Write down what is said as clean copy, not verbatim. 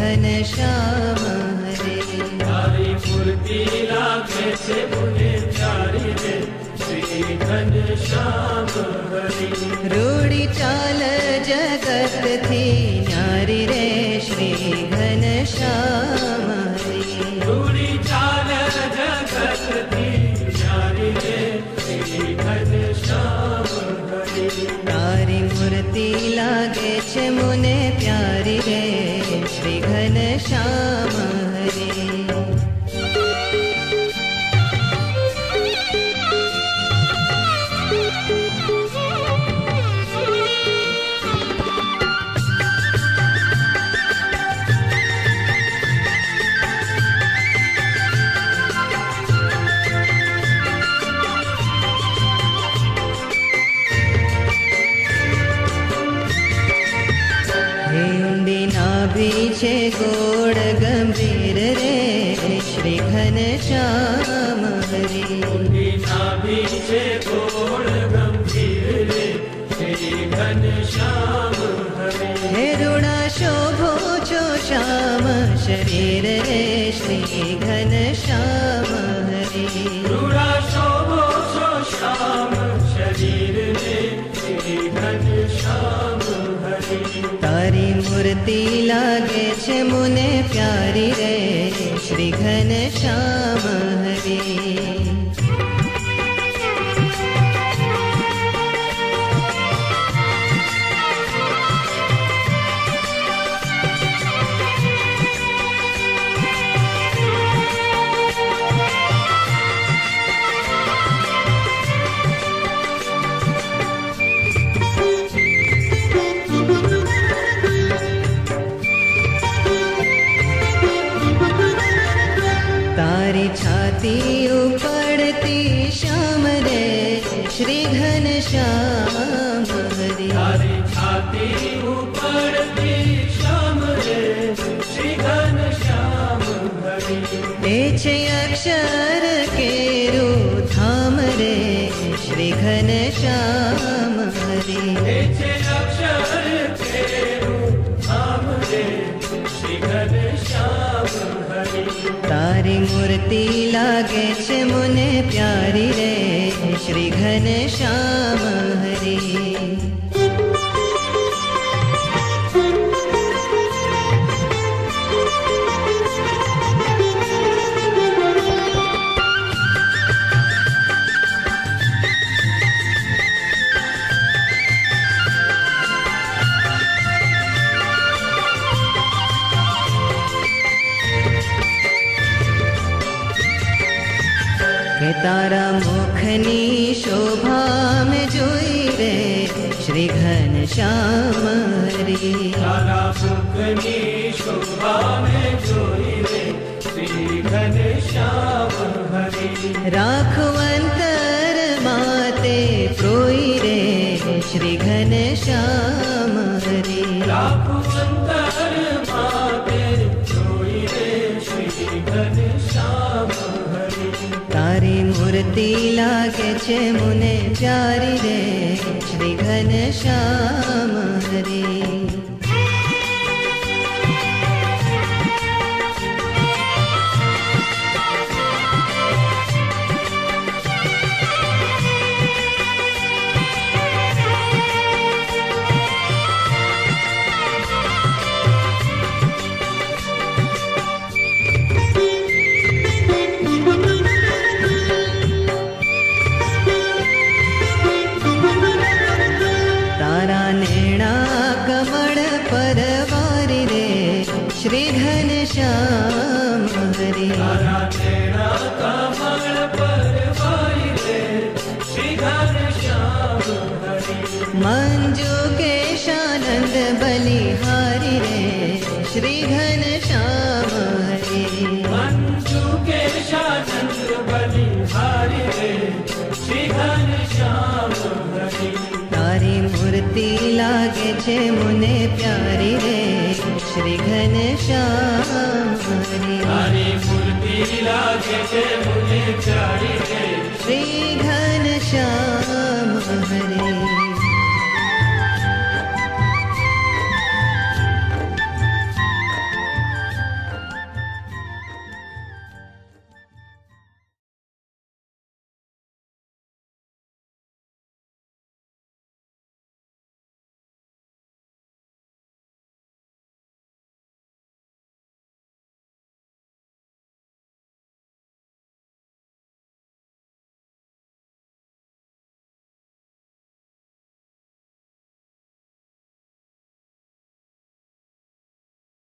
ઘનશ્યામ હરે. તારી મૂર્તિ લાગે છે મને પ્યારી રે શ્રી ઘનશ્યામ હરે. રૂડી ચાલ જગતથી ન્યારી રે શ્રી ઘનશ્યામ હરે. રૂડી ચાલ જગતથી ન્યારી રે શ્રી ઘનશ્યામ હરે. તારી મૂર્તિ લાગે છે મને પ્યારી રે શ્રી ઘનશ્યામ હરે. છે ગોળ ગંભીર રે શ્રી ઘનશ્યામ હરે. નાભી છે ગોળ ગંભીર રે શ્રી ઘનશ્યામ હરે. હે રૂડા શોભો છો શ્યામ શરીર રે શ્રી ઘનશ્યામ હરે. રૂડા શોભો છો શ્યામ શરીર રે શ્રી ઘનશ્યામ હરે. તારી મૂર્તિ લાગે છે મને પ્યારી રે શ્રી ઘનશ્યામ હરે. તારી છાતી ઉપડતી શ્યામ રે શ્રી ઘનશ્યામ હરે. તારી છાતી ઉપડતી શ્યામ રે શ્રી ઘનશ્યામ હરે. તે છે અક્ષર કેરું ધામ રે શ્રી ઘનશ્યામ હરે. તે છે અક્ષર કેરું ધામ રે શ્રી ઘનશ્યામ હરે. તારી મૂર્તિ લાગે છે મને પ્યારી રે શ્રી ઘનશ્યામ હરે. કે તારા મુખની શોભા મેં જોઈ રે શ્રી ઘનશ્યામ હરે. તારા મુખની શોભા મેં જોઈ રે શ્રી ઘનશ્યામ હરે. રાખવંતર માતે પ્રોઈ રે શ્રી ઘનશ્યામ હરે. રાખવંતર માતે જોઈ રે શ્રી ઘનશ્યામ હરે. તારી મૂર્તિ લાગે છે મને પ્યારી રે શ્રી ઘનશ્યામ હરે. શ્રી ઘનશ્યામ હરે. તારા નેણા કમળ પરવાઈ રે શ્રી ઘનશ્યામ હરે. મંજુ કેશાનંદ બલિહારી રે શ્રી ઘનશ્યામ હરે. મંજુ કેશાનંદ બલિહારી રે શ્રી ઘનશ્યામ હરે. તારી મૂર્તિ લાગે છે મને પ્યારી રે શ્રી ઘનશ્યામ હરે. તારી મૂર્તિ લાગે છે મને પ્યારી રે શ્રી ઘનશ્યામ